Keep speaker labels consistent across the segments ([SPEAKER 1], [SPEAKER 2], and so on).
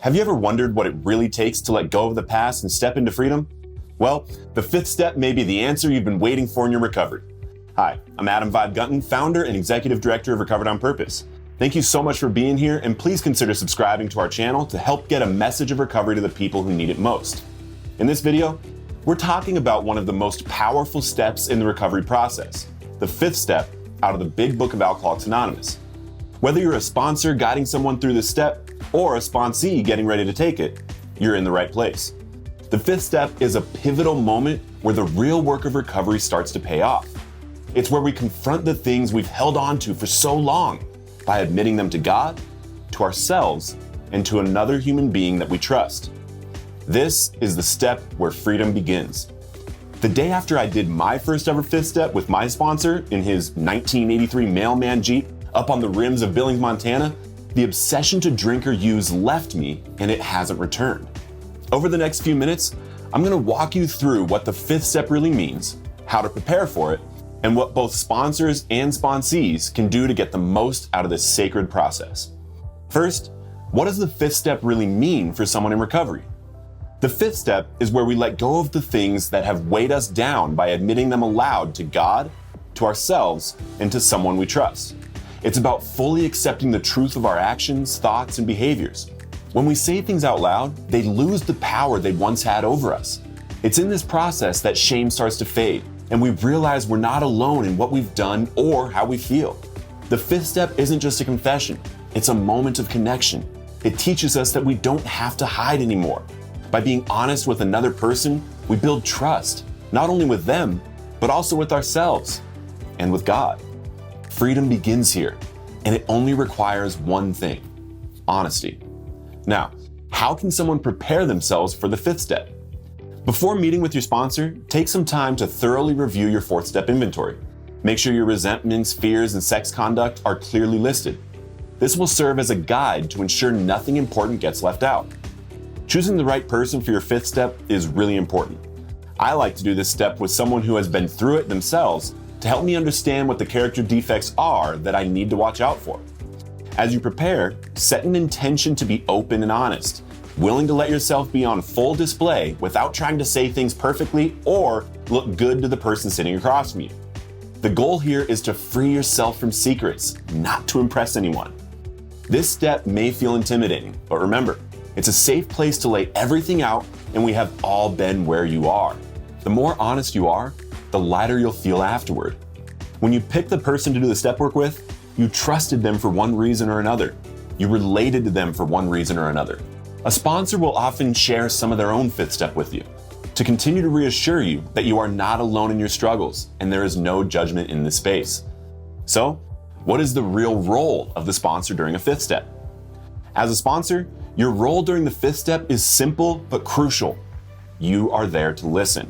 [SPEAKER 1] Have you ever wondered what it really takes to let go of the past and step into freedom? Well, the fifth step may be the answer you've been waiting for in your recovery. Hi, I'm Adam Vibe Gunton, founder and executive director of Recovered on Purpose. Thank you so much for being here, and please consider subscribing to our channel to help get a message of recovery to the people who need it most. In this video, we're talking about one of the most powerful steps in the recovery process, the fifth step out of the Big Book of Alcoholics Anonymous. Whether you're a sponsor guiding someone through this step or a sponsee getting ready to take it, you're in the right place. The fifth step is a pivotal moment where the real work of recovery starts to pay off. It's where we confront the things we've held on to for so long by admitting them to God, to ourselves, and to another human being that we trust. This is the step where freedom begins. The day after I did my first ever fifth step with my sponsor in his 1983 Mailman Jeep up on the rims of Billings, Montana, the obsession to drink or use left me, and it hasn't returned. Over the next few minutes, I'm going to walk you through what the fifth step really means, how to prepare for it, and what both sponsors and sponsees can do to get the most out of this sacred process. First, what does the fifth step really mean for someone in recovery? The fifth step is where we let go of the things that have weighed us down by admitting them aloud to God, to ourselves, and to someone we trust. It's about fully accepting the truth of our actions, thoughts, and behaviors. When we say things out loud, they lose the power they once had over us. It's in this process that shame starts to fade, and we realize we're not alone in what we've done or how we feel. The fifth step isn't just a confession, it's a moment of connection. It teaches us that we don't have to hide anymore. By being honest with another person, we build trust, not only with them, but also with ourselves and with God. Freedom begins here, and it only requires one thing: honesty. Now, how can someone prepare themselves for the fifth step? Before meeting with your sponsor, take some time to thoroughly review your fourth step inventory. Make sure your resentments, fears, and sex conduct are clearly listed. This will serve as a guide to ensure nothing important gets left out. Choosing the right person for your fifth step is really important. I like to do this step with someone who has been through it themselves to help me understand what the character defects are that I need to watch out for. As you prepare, set an intention to be open and honest, willing to let yourself be on full display without trying to say things perfectly or look good to the person sitting across from you. The goal here is to free yourself from secrets, not to impress anyone. This step may feel intimidating, but remember, it's a safe place to lay everything out, and we have all been where you are. The more honest you are, the lighter you'll feel afterward. When you pick the person to do the step work with, you trusted them for one reason or another. You related to them for one reason or another. A sponsor will often share some of their own fifth step with you to continue to reassure you that you are not alone in your struggles and there is no judgment in this space. So, what is the real role of the sponsor during a fifth step? As a sponsor, your role during the fifth step is simple but crucial. You are there to listen.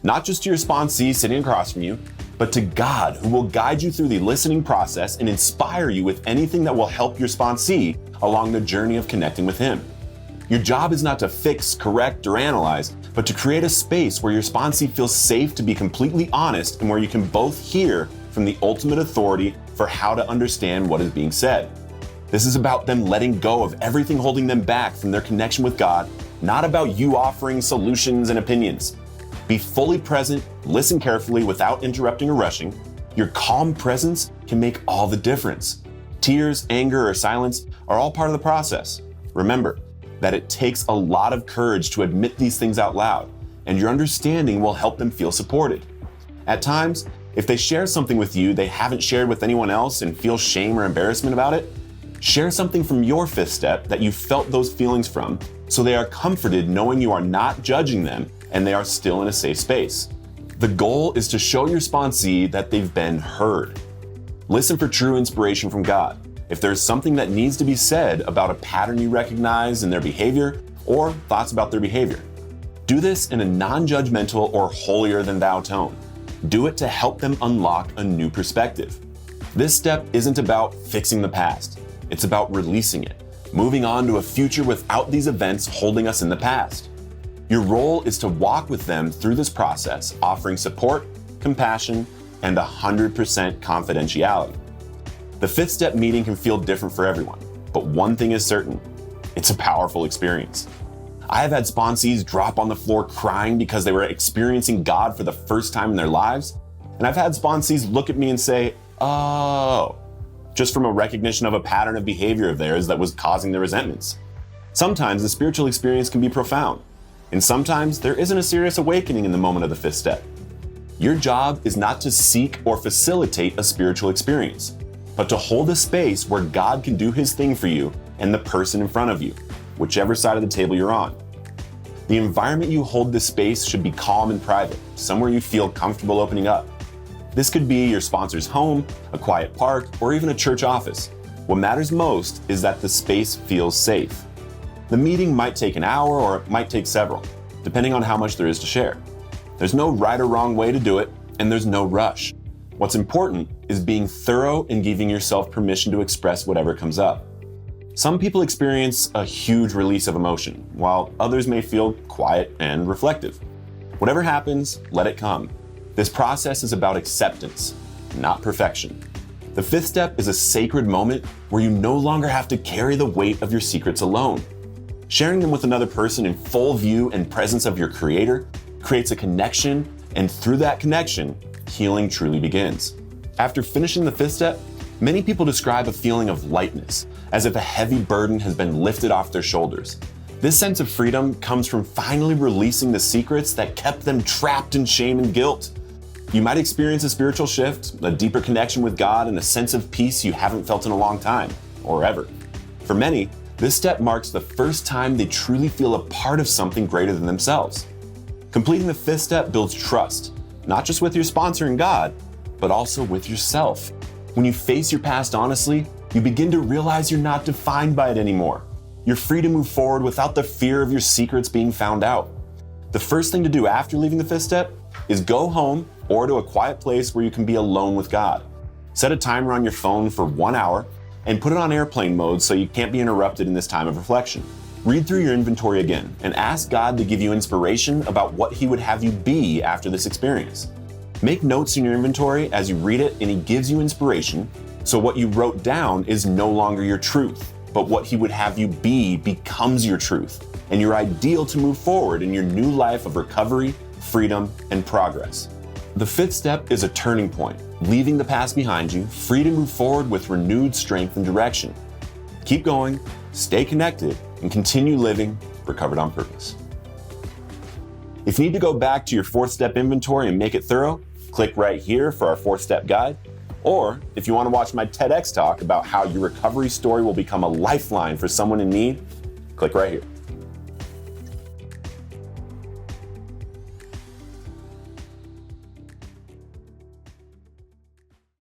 [SPEAKER 1] Not just to your sponsee sitting across from you, but to God, who will guide you through the listening process and inspire you with anything that will help your sponsee along the journey of connecting with Him. Your job is not to fix, correct, or analyze, but to create a space where your sponsee feels safe to be completely honest and where you can both hear from the ultimate authority for how to understand what is being said. This is about them letting go of everything holding them back from their connection with God, not about you offering solutions and opinions. Be fully present, listen carefully without interrupting or rushing. Your calm presence can make all the difference. Tears, anger, or silence are all part of the process. Remember that it takes a lot of courage to admit these things out loud, and your understanding will help them feel supported. At times, if they share something with you they haven't shared with anyone else and feel shame or embarrassment about it, share something from your fifth step that you felt those feelings from, so they are comforted knowing you are not judging them and they are still in a safe space. The goal is to show your sponsee that they've been heard. Listen for true inspiration from God. If there's something that needs to be said about a pattern you recognize in their behavior or thoughts about their behavior, do this in a non-judgmental or holier-than-thou tone. Do it to help them unlock a new perspective. This step isn't about fixing the past. It's about releasing it, moving on to a future without these events holding us in the past. Your role is to walk with them through this process, offering support, compassion, and 100% confidentiality. The fifth step meeting can feel different for everyone, but one thing is certain: It's a powerful experience. I have had sponsees drop on the floor crying because they were experiencing God for the first time in their lives. And I've had sponsees look at me and say, oh, just from a recognition of a pattern of behavior of theirs that was causing the resentments. Sometimes the spiritual experience can be profound, and sometimes there isn't a serious awakening in the moment of the fifth step. Your job is not to seek or facilitate a spiritual experience, but to hold a space where God can do his thing for you and the person in front of you, whichever side of the table you're on. The environment you hold this space should be calm and private, somewhere you feel comfortable opening up. This could be your sponsor's home, a quiet park, or even a church office. What matters most is that the space feels safe. The meeting might take an hour or it might take several, depending on how much there is to share. There's no right or wrong way to do it, and there's no rush. What's important is being thorough and giving yourself permission to express whatever comes up. Some people experience a huge release of emotion, while others may feel quiet and reflective. Whatever happens, let it come. This process is about acceptance, not perfection. The fifth step is a sacred moment where you no longer have to carry the weight of your secrets alone. Sharing them with another person in full view and presence of your Creator creates a connection, and through that connection, healing truly begins. After finishing the fifth step, many people describe a feeling of lightness, as if a heavy burden has been lifted off their shoulders. This sense of freedom comes from finally releasing the secrets that kept them trapped in shame and guilt. You might experience a spiritual shift, a deeper connection with God, and a sense of peace you haven't felt in a long time, or ever. For many, this step marks the first time they truly feel a part of something greater than themselves. Completing the fifth step builds trust, not just with your sponsor and God, but also with yourself. When you face your past honestly, you begin to realize you're not defined by it anymore. You're free to move forward without the fear of your secrets being found out. The first thing to do after leaving the fifth step is go home or to a quiet place where you can be alone with God. Set a timer on your phone for 1 hour and put it on airplane mode so you can't be interrupted in this time of reflection. Read through your inventory again and ask God to give you inspiration about what he would have you be after this experience. Make notes in your inventory as you read it, and he gives you inspiration, so what you wrote down is no longer your truth, but what he would have you be becomes your truth, and your ideal to move forward in your new life of recovery, freedom, and progress. The fifth step is a turning point, leaving the past behind you, free to move forward with renewed strength and direction. Keep going, stay connected, and continue living recovered on purpose. If you need to go back to your fourth step inventory and make it thorough, click right here for our fourth step guide. Or if you want to watch my TEDx talk about how your recovery story will become a lifeline for someone in need, click right here.